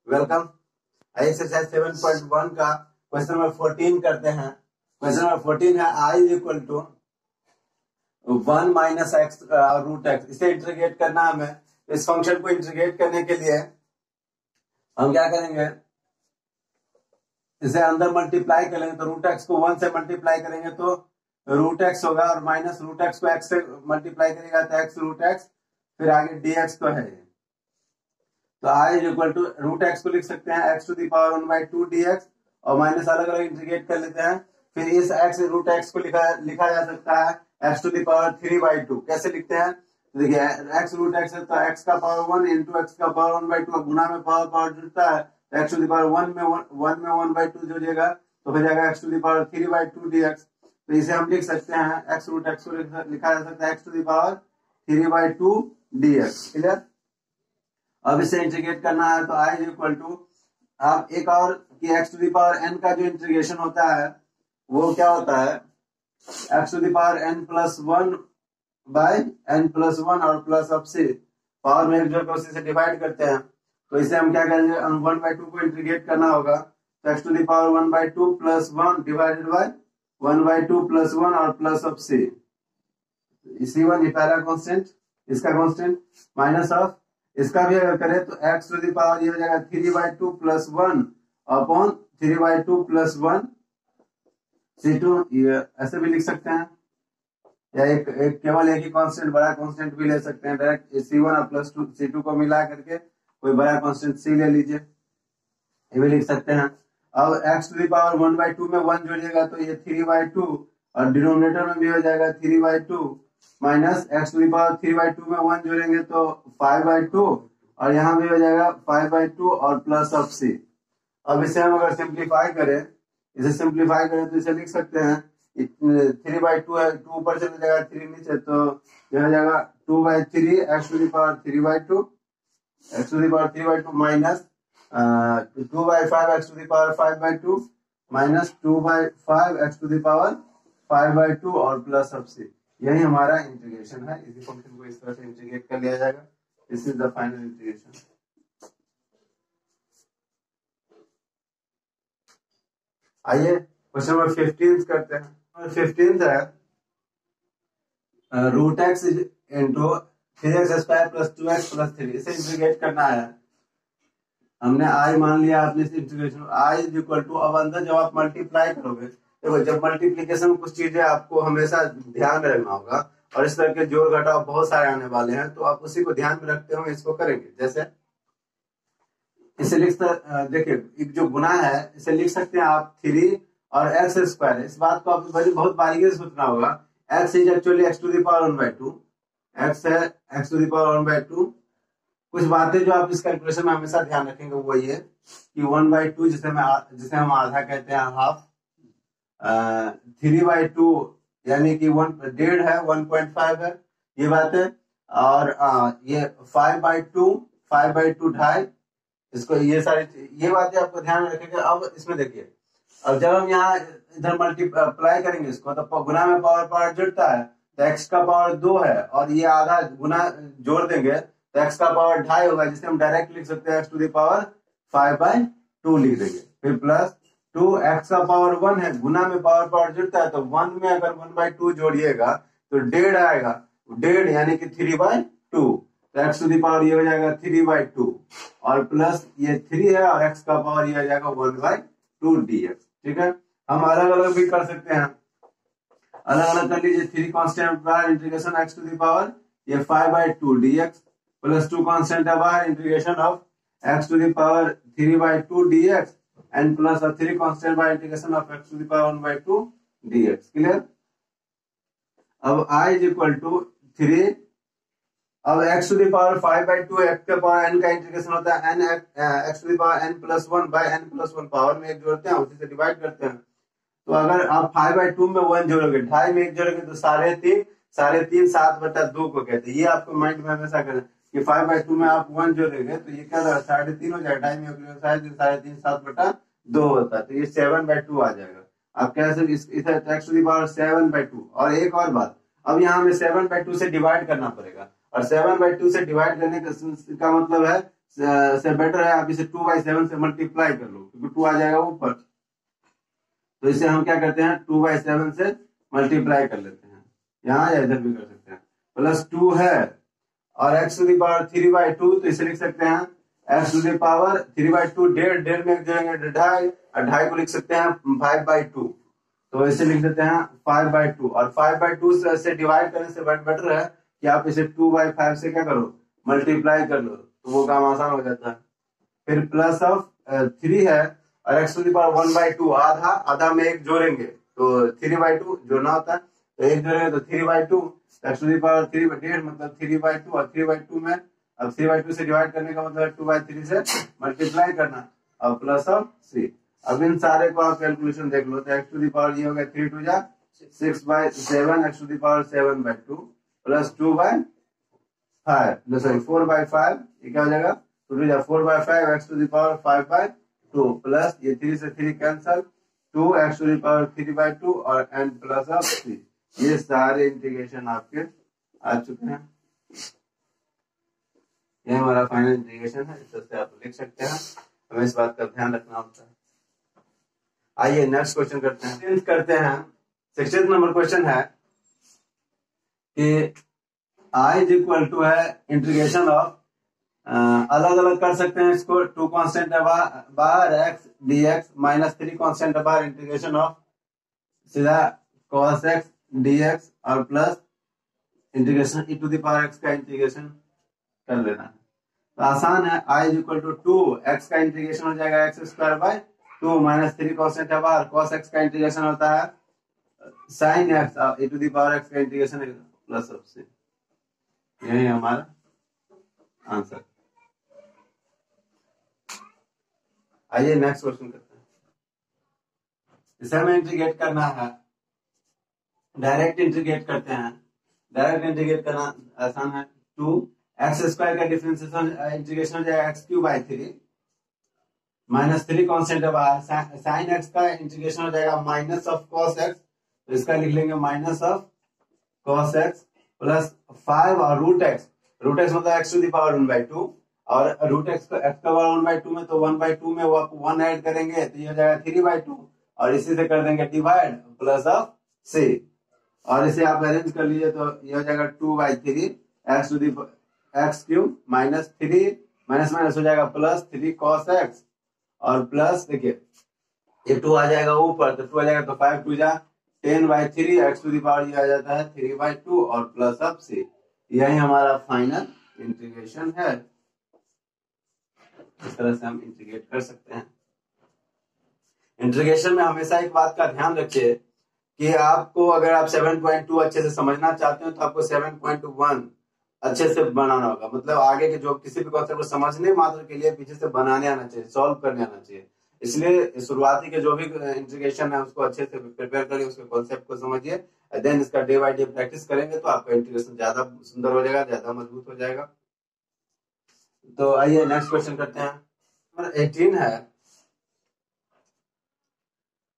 Welcome. Exercise 7.1 का question number 14 करते हैं। क्वेश्चन नंबर 14 है I equal to 1 minus x root x. इसे इंटीग्रेट करना है हमें। इस फंक्शन को इंटीग्रेट करने के लिए हम क्या करेंगे, इसे अंदर मल्टीप्लाई करेंगे तो रूट एक्स को 1 से मल्टीप्लाई करेंगे तो रूट एक्स होगा, और माइनस रूट एक्स को एक्स से मल्टीप्लाई करेगा तो एक्स रूट एक्स, फिर आगे डी एक्स तो है। तो I is equal to root x को लिख सकते हैं x to the power 1/2 dx, और माइनस अलग अलग इंटीग्रेट कर लेते हैं। फिर इस एक्स रूट एक्स को लिखा जा सकता है एक्स टू द पावर 3/2। कैसे लिखते हैं, देखिए एक्स रूट एक्स है तो एक्स का पावर 1 इंटू एक्स का पावर 1/2, गुना में पावर जुड़ता है तो एक्स टू द पावर 1 में 1/2 जुड़ेगा तो हो जाएगा x to the power 3/2 dx। तो इसे हम लिख सकते हैं एक्स रूट एक्स को लिखा जा सकता है x to the power 3/2 dx। Clear. अब इसे इंटीग्रेट करना है तो आई इज इक्वल टू, आप एक और कि x to the power n का जो इंटीग्रेशन होता है वो क्या होता है, x to the power n plus 1 by n plus 1 और प्लस अब से पावर में एक जोड़ उसी से डिवाइड करते हैं। तो इसे हम क्या करेंगे, 1/2 को इंटीग्रेट करना होगा तो x to the power 1/2 plus 1 divided by 1/2 plus 1 और प्लस अब से इसी वन, ये पहला कांस्टेंट, इसका कांस्टेंट माइनस ऑफ इसका भी अगर करें तो एक्स टू द पावर ये हो जाएगा 3/2 प्लस 1 अपॉन 3/2 प्लस 1 C2। ये ऐसे भी लिख सकते हैं, या एक केवल एक ही कांस्टेंट बड़ा कांस्टेंट भी ले सकते हैं। डायरेक्ट C1 और प्लस 2 C2 को मिला करके कोई बड़ा कांस्टेंट C ले लीजिए, ये भी लिख सकते हैं। अब एक्स टू द पावर 1/2 में 1 जोड़िएगा तो ये 3/2, और डिनोमिनेटर में भी हो जाएगा 3/2 minus x to the power 3/2 में 1 जोड़ेंगे तो 5/2, और यहाँ भी हो जाएगा 5/2 और प्लस ऑफ C। अब इसे हम अगर सिंप्लीफाई करें, तो इसे लिख सकते हैं 3/2 है, 2 ऊपर चले जाएगा 3 नीचे, तो यह हो जाएगा 2/3 x to the power 3/2 x to the power 3/2 minus 2/5 x to the power 5/2 minus 2/5 x to the power 5/2 और प्लस ऑफ C। यही हमारा इंटीग्रेशन है। इसी फंक्शन को इस तरह से इंटीग्रेट कर लिया जाएगा। This is the final integration. आइए क्वेश्चन नंबर 15 करते हैं। 15 है root x into 3x² plus 2x plus 3। इसे इंटीग्रेट करना है। हमने आई मान लिया, आपने इस integration I is equal to, अब अंदर जब आप मल्टीप्लाई करोगे, देखो जब मल्टीप्लीकेशन में कुछ चीजें आपको हमेशा ध्यान में रखना होगा, और इस तरह के जोड़ घटाव बहुत सारे आने वाले हैं, तो आप उसी को ध्यान में रखते हुए इसको करेंगे। जैसे इसे देखिए जो गुना है इसे लिख सकते हैं आप 3 और x²। इस बात को आपको बहुत बारीकी से सोचना होगा। x is actually x to the power 1/2, x है x टू द पावर 1/2। कुछ बातें जो आप इस कैलकुलेशन में हमेशा ध्यान रखेंगे वो ये कि 1/2 जिसे हम आधा कहते हैं, हाफ, 3/2 यानी कि 1.5 है, 1.5 है, ये बात है। और ये 5/2 ढाई, इसको ये सारी ये बातें आपको ध्यान में रखेंगे। अब इसमें देखिए, अब जब हम यहाँ इधर मल्टीप्लाई करेंगे इसको तो गुना में पावर जुड़ता है, तो x का पावर 2 है, और ये आधा गुना जोड़ देंगे तो x का पावर 2.5 होगा, जिसे हम डायरेक्ट लिख सकते हैं x टू द पावर 5/2 लिख देंगे। फिर प्लस 2 x का पावर 1 है, गुना में पावर जुड़ता है तो 1 में अगर 1/2 जोड़िएगा तो 1.5 आएगा, 1.5 यानी कि 3/2, तो x टू द पावर ये हो जाएगा 3/2, और प्लस ये 3 है और x का पावर ये हो जाएगा 1/2 dx। ठीक है। हम अलग अलग भी कर सकते हैं, अलग अलग कर लीजिए। 3 कांस्टेंट बाहर integration x to the power ये 5/2 dx, प्लस 2 कांस्टेंट है बाहर integration of x to the power 3/2 dx, and plus 3 constant by integration of x to the power 1/2 dx। Clear. अब i इज इक्वल टू 3, अब x to the power 5/2 x के पावर n का integration होता है n x to the power n plus 1 by n plus 1, power में एक जोड़ते हैं उसी से डिवाइड करते हैं। तो अगर आप 5/2 में 1 जोड़ोगे, 2.5 में 1 जोड़ोगे तो 3.5, 7/2 को कहते हैं। ये आपको माइंड में हमेशा करना कि 5/2 में आप 1 जोड़ेंगे तो ये क्या होगा, 3.5 हो जाएगा, 2.5 में 3.5, 7/2 होता है, तो ये 7/2 आ जाएगा। आप कह सकते इसे x टू द पावर 7/2। और एक और बात, अब यहाँ हमें 7/2 से डिवाइड करना पड़ेगा, और 7/2 से डिवाइड करने का मतलब है से बेटर है आप इसे 2/7 से मल्टीप्लाई कर लो, क्योंकि 2 आ जाएगा ऊपर। तो इसे हम क्या करते हैं, 2/7 से मल्टीप्लाई कर लेते हैं, यहाँ या इधर भी कर सकते हैं। प्लस 2 है और x टू द पावर 3/2, तो इसे लिख सकते हैं x टू द पावर 3/2, डेढ़ में जोड़ेंगे 2.5 और 2.5 को लिख सकते हैं 5/2, तो इसे लिख देते हैं 5/2। और 5/2 से डिवाइड करने से बेटर है कि आप इसे 2/5 से क्या करो, मल्टीप्लाई कर लो, तो वो काम आसान हो जाता है। फिर प्लस ऑफ 3 है और x टू द पावर 1/2, आधा में एक जोड़ेंगे तो 3/2 जोड़ना होता है, तो एक जोड़ेंगे तो 3/2, x टू द पावर 3/2 मतलब 3/2, और 3/2 में अब 3/2 से डिवाइड करने का मतलब 2/3 से मल्टीप्लाई करना, और प्लस ऑफ 3। अब इन सारे को आप कैलकुलेशन देख लो, तो x टू द पावर ये हो गया 3 2 जा 6/7, x to the power 7/2 plus 2/5, sorry 4/5, ये क्या हो जाएगा 4/5, x to the power 5/2 plus ये 3 से 3 cancel, 2 x to the power 3/2 और एंड प्लस ऑफ 3। ये सारे इंटीग्रेशन आपके आ चुके हैं। ये हमारा फाइनल इंटीग्रेशन है, इस तरह से आप लिख सकते हैं, हमें इस बात का ध्यान रखना होता है। आइए नेक्स्ट क्वेश्चन करते हैं। 16th नंबर क्वेश्चन है कि I इज इक्वल टू है इंटीग्रेशन ऑफ, अलग अलग कर सकते हैं इसको, 2 कांस्टेंट है बाहर x dx माइनस 3 कांस्टेंट है बाहर, इंटीग्रेशन ऑफ सीधा cos x dx और plus integration e to the power x का इंटीग्रेशन कर लेना है। तो आसान है, I is equal to 2 x का इंटीग्रेशन हो जाएगा x² माइनस 3 कांस्टेंट है बाहर, cos x का इंटीग्रेशन होता है sin x और e to the power x का इंटीग्रेशन प्लस ऑफ c। यही हमारा आंसर। आइए नेक्स्ट क्वेश्चन करते हैं। इसे हमें इंटीग्रेट करना है, डायरेक्ट इंटीग्रेट करते हैं। डायरेक्ट इंटीग्रेट करना आसान है, 2x² का डिफरेंशिएशन इंटीग्रेशन हो जाएगा x³ माइनस 3 कांस्टेंट है बाहर, sin x का इंटीग्रेशन हो जाएगा माइनस ऑफ cos x, तो इसका लिख लेंगे minus of cos x plus 5 और रूट x मतलब x टू द पावर 1/2, और रूट x का पावर 1/2 में तो 1/2 में वो आप 1 ऐड करेंगे तो ये हो जाएगा 3/2, और इसी से कर देंगे डिवाइड प्लस ऑफ c, और इसे आप अरेंज कर लीजिए तो ये हो जाएगा 2/3 x to the x³ minus 3 minus हो जाएगा प्लस 3 cos x, और प्लस देखिए ये 2 आ जाएगा ऊपर, तो 2 आ जाएगा तो 5 2 जा 10/3, x टू द पावर ये आ जाता है 3/2 और प्लस ऑफ c। यही हमारा फाइनल इंटीग्रेशन है। इस तरह से हम इंटीग्रेट कर सकते हैं। इंटीग्रेशन में हमेशा एक बात का ध्यान रखिए कि आपको अगर आप 7.2 अच्छे से समझना चाहते हो तो आपको 7.1 अच्छे से बनाना होगा, मतलब आगे के जो किसी भी कॉन्सेप्ट को समझने मात्र के लिए पीछे से बनाने आना चाहिए, सॉल्व करने आना चाहिए। इसलिए शुरुआती के जो भी इंटीग्रेशन है उसको अच्छे से प्रिपेयर करिए, उसके कॉन्सेप्ट को समझिए, देन इसका डे बाय डे प्रैक्टिस करेंगे तो आपका इंटीग्रेशन ज्यादा सुंदर हो जाएगा, ज्यादा मजबूत हो जाएगा। तो आइए नेक्स्ट क्वेश्चन करते हैं। नंबर 18 है,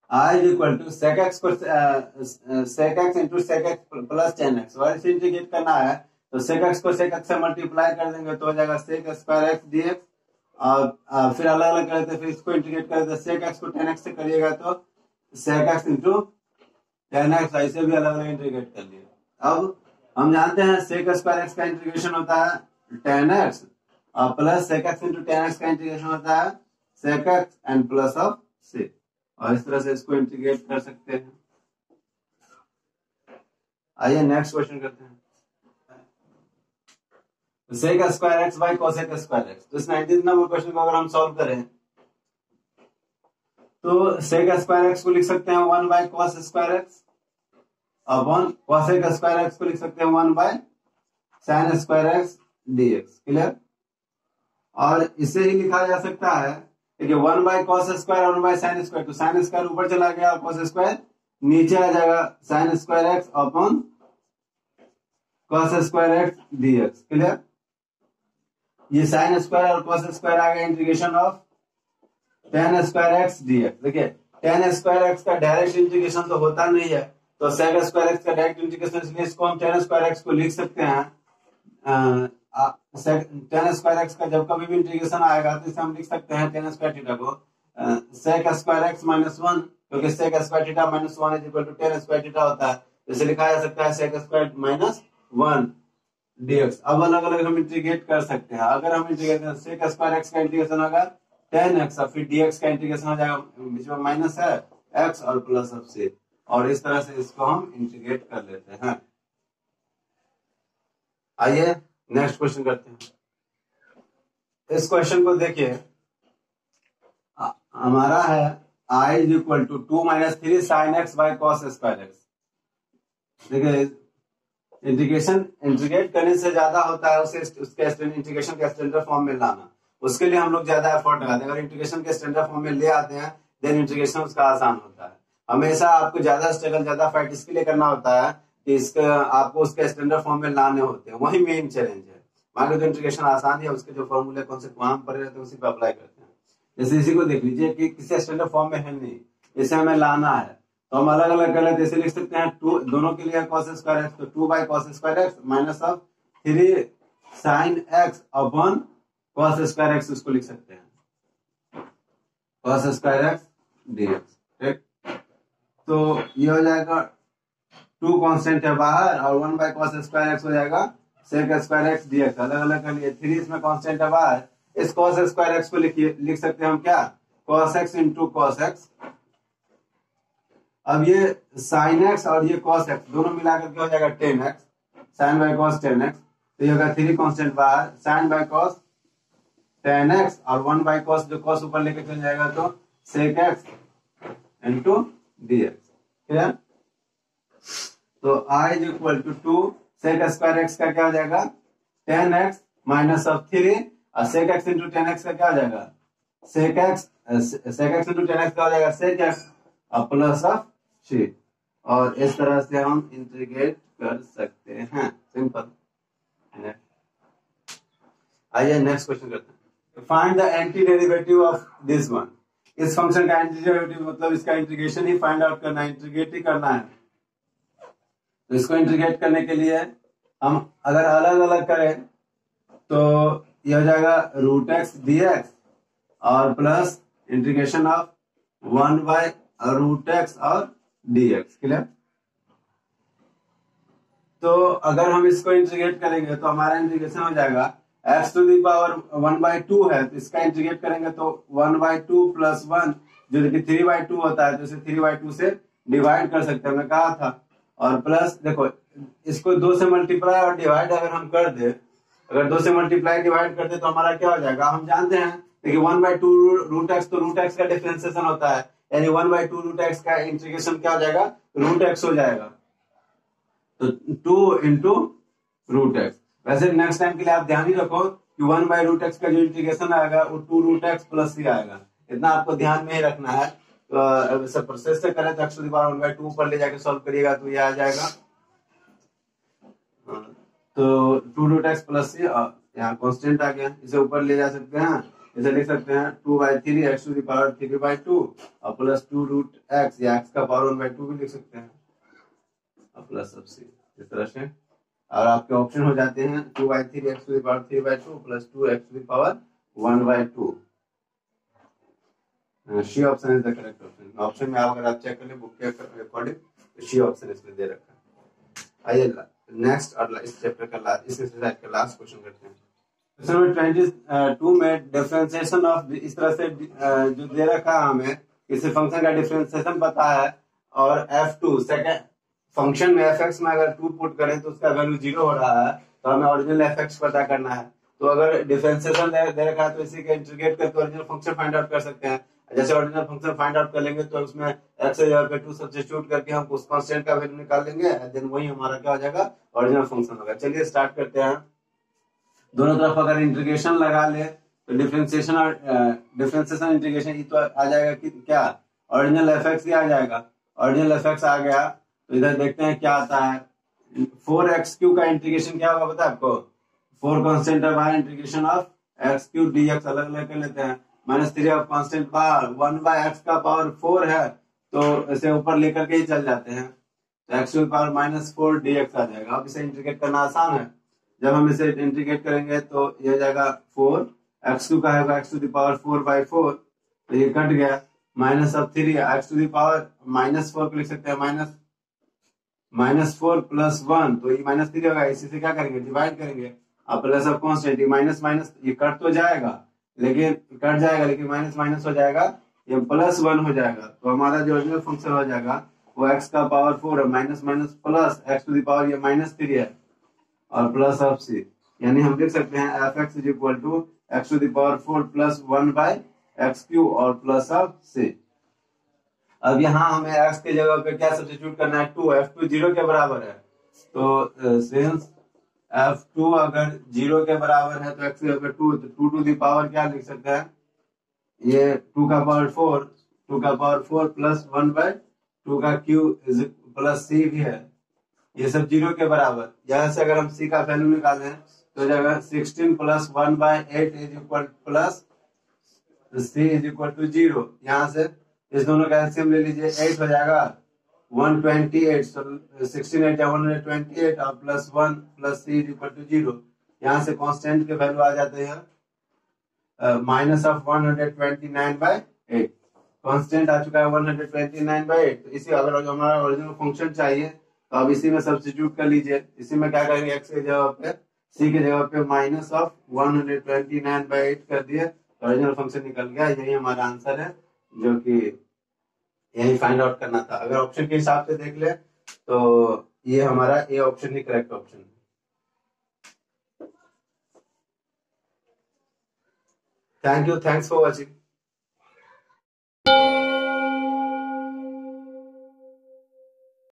I is equal to sec x into sec x plus tan x, और इसे इंटीग्रेट करना है तो sec x को sec x से मल्टीप्लाई कर देंगे तो हो जाएगा sec स्क्वायर x dx, और फिर अलग अलग करते फिर इसको इंटीग्रेट करते sec x को tan x से करिएगा तो sec x into tan x, ऐसे भी अलग अलग इंटीग्रेट कर लिए। अब हम जानते हैं sec स्क्वायर x का इंटीग्रेशन होता है tan x और plus sec x into tan x का इंटीग्रेशन होता है sec x and plus of c, और इस तरह से इसको इंटीग्रेट कर सकते हैं। आइए नेक्स्ट क्वेश्चन करते हैं। sec square x by cosec square x, तो इस 19th नंबर क्वेश्चन को अगर हम सॉल्व करें तो sec स्क्वायर x को लिख सकते हैं 1 by cos square x upon cosec square x को लिख सकते हैं 1 by sin square x dx। Clear? और इसे ही लिखा जा सकता है देखिए 1 बाई cos स्क्वायर और 1 बाई sin स्क्वायर, तो sin स्क्वायर ऊपर चला गया और cos स्क्वायर नीचे आ जाएगा, sin square x upon cos square x dx। Clear? ये sin स्क्वायर और cos स्क्वायर आ गया integration of tan square x dx। देखिए tan स्क्वायर x का डायरेक्ट इंटीग्रेशन तो होता नहीं है, तो sec स्क्वायर x का डायरेक्ट इंटीग्रेशन, इसलिए इसको हम tan स्क्वायर x को लिख सकते हैं टेन स्क्वायर एक्स का जब कभी भी इंटीग्रेशन आएगा तो इसे हम लिख सकते हैं टेन स्क्वायर थीटा को sec square x minus one, क्योंकि sec square theta minus one is equal to tan square theta होता है, इसे लिखा जा सकता है sec square minus one dx। अब अलग अलग हम इंटीग्रेट कर सकते हैं। अगर हम इंटीग्रेट करें सेक स्क्वायर एक्स का इंटीग्रेशन होगा टेन एक्स और फिर dx का इंटीग्रेशन हो जाएगा, बीच में माइनस है x और प्लस अब से, और इस तरह से इसको हम इंटीग्रेट कर लेते हैं। आइए नेक्स्ट क्वेश्चन करते हैं। इस क्वेश्चन को देखिए, हमारा है i is equal to 2 minus 3 sine x by cos square x. देखिए इंटीग्रेशन इंटीग्रेट करने से ज्यादा होता है उसके इंटीग्रेशन के स्टैंडर्ड फॉर्म में लाना, उसके लिए हम लोग ज्यादा एफर्ट लगाते हैं। अगर इंटीग्रेशन के स्टैंडर्ड फॉर्म में ले आते हैं देन इंटीग्रेशन उसका आसान होता है। हमेशा आपको ज्यादा स्ट्रगल ज्यादा फाइट इसके लिए करना होता है कि इसका आपको उसके स्टैंडर्ड फॉर्म में लाने होते हैं, वही मेन चैलेंज है। बाकी तो इंटीग्रेशन आसान है, उसके जो फॉर्मूले कॉन्सेप्ट वहां पर रहते हैं उसी पे अप्लाई करते हैं। जैसे इसी को देख लीजिए कि किसी स्टैंडर्ड फॉर्म में है नहीं, इसे हमें लाना है तो हम अलग अलग कर लेते, ऐसे लिख सकते हैं टू दोनों के लिए cos स्क्वायर एक्स, तो 2 by cos square x minus of 3 sine x upon cos square x, उसको लिख सकते हैं cos स्क्वायर एक्स dx। ठीक, तो ये हो जाएगा 2 कांस्टेंट है बाहर और 1 बाई cos स्क्वायर एक्स हो जाएगा sec स्क्वायर एक्स dx। अलग अलग कर लिए, 3 इसमें कांस्टेंट है बाहर, इस cos स्क्वायर एक्स को लिख सकते हैं हम क्या cos x into cos x। अब ये sin x और ये cos x दोनों मिलाकर के हो जाएगा 10x sin bye cos 10x, तो ये होगा 3 कांस्टेंट बाहर sin बाय cos 10x और 1 बाय cos, जो cos ऊपर लेके चल जाएगा तो sec x into dx। Clear? तो i is equal to 2 sec square x का क्या हो जाएगा 10x माइनस ऑफ 3 और sec x इंटू 10x का क्या हो जाएगा sec x इंटू 10x का हो जाएगा sec x और प्लस ऑफ 3, और इस तरह से हम इंटीग्रेट कर सकते हैं। सिंपल। आइए नेक्स्ट क्वेश्चन करते हैं। Find the anti derivative of this one. इस फंक्शन का एंटी डेरिवेटिव मतलब इसका इंटीग्रेशन ही फाइंड आउट करना है, इंटीग्रेट ही करना है। तो इसको इंटीग्रेट करने के लिए हम अगर अलग अलग करें तो यह हो जाएगा रूट एक्स dx और plus integration of 1 by root x और dx। क्लियर? तो अगर हम इसको इंटीग्रेट करेंगे तो हमारा इंटीग्रेशन हो जाएगा x टू दी पावर 1/2 है, तो इसका इंटीग्रेट करेंगे तो 1/2 प्लस 1 जो कि 3/2 होता है, तो इसे 3/2 से डिवाइड कर सकते हैं, मैं कहा था। और प्लस देखो इसको 2 से मल्टीप्लाई और डिवाइड अगर हम कर दे, अगर 2 से मल्टीप्लाई डिवाइड कर दे तो हमारा क्या हो जाएगा, हम जानते हैं देखिए 1/2 रूट एक्स, तो रूट एक्स का डिफरेंशिएशन होता है, यानी 1/2 रूट एक्स का इंटीग्रेशन क्या हो जाएगा रूट एक्स हो जाएगा, तो 2 इंटू रूट एक्स। वैसे नेक्स्ट टाइम के लिए आप ध्यान ही रखो कि 1/√x का जो इंटीग्रेशन आएगा वो 2√x प्लस ही आएगा, इतना आपको ध्यान में ही रखना है। तो सब प्रोसेस से करें तो x टू द पावर 1/2 पर ले जाके सॉल्व करिएगा तो ये आ जाएगा, तो 2√x प्लस ही, यहाँ कांस्टेंट आ गया, इसे ऊपर ले जा सकते हैं, इसे लिख सकते हैं 2/3 x टू द पावर 3/2 और प्लस 2√x या x का पावर 1/2 भी लिख सकते हैं और प्लस सब सी, इस तरह से। और आपके ऑप्शन हो जाते हैं 2/3 x to the power 3/2 plus 2x to the power 1/2। C option is the correct option. Option में अगर आप चेक करें बुक के अकॉर्डिंग तो सी ऑप्शन इसमें दे रखा है। आइए नेक्स्ट और इस चैप्टर का इस एक्सरसाइज का लास्ट क्वेश्चन करते हैं। क्वेश्चन नंबर 22 में डिफरेंशिएशन ऑफ, इस तरह से जो दे रखा है हमें किसी फंक्शन का डिफरेंशिएशन पता है और f2 सेकंड फंक्शन में fx में अगर 2 पुट करें तो उसका वैल्यू 0 हो रहा है, तो हमें ओरिजिनल fx पता करना है। तो अगर डिफरेंशिएशन दे रखा है तो इसी का इंटीग्रेट करके ओरिजिनल फंक्शन फाइंड आउट कर सकते हैं। जैसे ओरिजिनल फंक्शन फाइंड आउट कर लेंगे तो उसमें x की जगह पे 2 सब्स्टिट्यूट करके हम उस कांस्टेंट का वैल्यू निकाल लेंगे, देन वही हमारा क्या हो जाएगा ओरिजिनल फंक्शन होगा। चलिए स्टार्ट करते हैं। दोनों तरफ अगर इंटीग्रेशन लगा ले तो डिफरेंशिएशन और डिफरेंशिएशन इंटीग्रेशन ये तो आ जाएगा कि क्या ओरिजिनल fx ही आ जाएगा। ओरिजिनल fx आ गया तो इधर देखते हैं क्या आता है। 4x³ का इंटीग्रेशन क्या होगा पता है आपको, 4 कांस्टेंट है बाहर, इंटीग्रेशन ऑफ x³ dx अलग अलग कर लेते हैं, -3 ऑफ कांस्टेंट बाहर 1/x का पावर 4 है तो इसे ऊपर लेकर के ही चल जाते हैं, तो x to the power -4 dx आ जाएगा। अब इसे इंटीग्रेट करना आसान है, जब हम इसे इंटीग्रेट करेंगे तो ये हो जाएगा 4, x2 का होगा x टू द पावर 4/4, तो ये कट गया, minus of 3 x to the power -4 को लिख सकते हैं -4 प्लस 1, तो ये -3 होगा, इसी से क्या करेंगे डिवाइड करेंगे, अब प्लस ऑफ कांस्टेंट, ये माइनस माइनस ये कट तो जाएगा, लेकिन माइनस माइनस हो जाएगा, ये +1 हो जाएगा, तो हमारा जो ओरिजिनल फंक्शन हो जाएगा वो x का पावर 4 है, minus minus plus x to the power ये -3 है और प्लस ऑफ c, यानी हम लिख सकते हैं f(x) is equal to x to the power 4 plus 1/x³ और प्लस ऑफ c। अब यहाँ हमें x के जगह पे क्या सब्स्टिट्यूट करना है, 2, f2 0 के बराबर है, तो सिंस f2 अगर 0 के बराबर है तो x की जगह 2, तो 2 टू द पावर क्या लिख सकते हैं, ये 2 का पावर 4 प्लस 1/2 का क्यूब प्लस c भी है, ये सब 0 के बराबर। यहाँ से अगर हम c का वैल्यू निकालें तो जगह 16 plus 1/8 is equal plus c is equal to 0, यहाँ से इस दोनों का एलसीएम ले लीजिए, 8 हो जाएगा 128, तो 16 8 128 और plus 1 plus c is equal to 0, यहाँ से कांस्टेंट के वैल्यू आ जाते हैं माइनस ऑफ 129/8, कांस्टेंट आ चुका है 129/8, तो इसी अगर हमारा ओरिजिनल फंक्शन चाहिए तो अब इसी में सब्स्टिट्यूट कर लीजिए, इसी में क्या करेंगे, x के जगह पे c के जगह पे माइनस ऑफ 129/8 कर दिए, तो ओरिजिनल फंक्शन निकल गया, यही हमारा आंसर है, जो कि यही फाइंड आउट करना था। अगर ऑप्शन के हिसाब से देख ले तो ये हमारा ए ऑप्शन ही करेक्ट ऑप्शन है। Thank you, thanks for watching.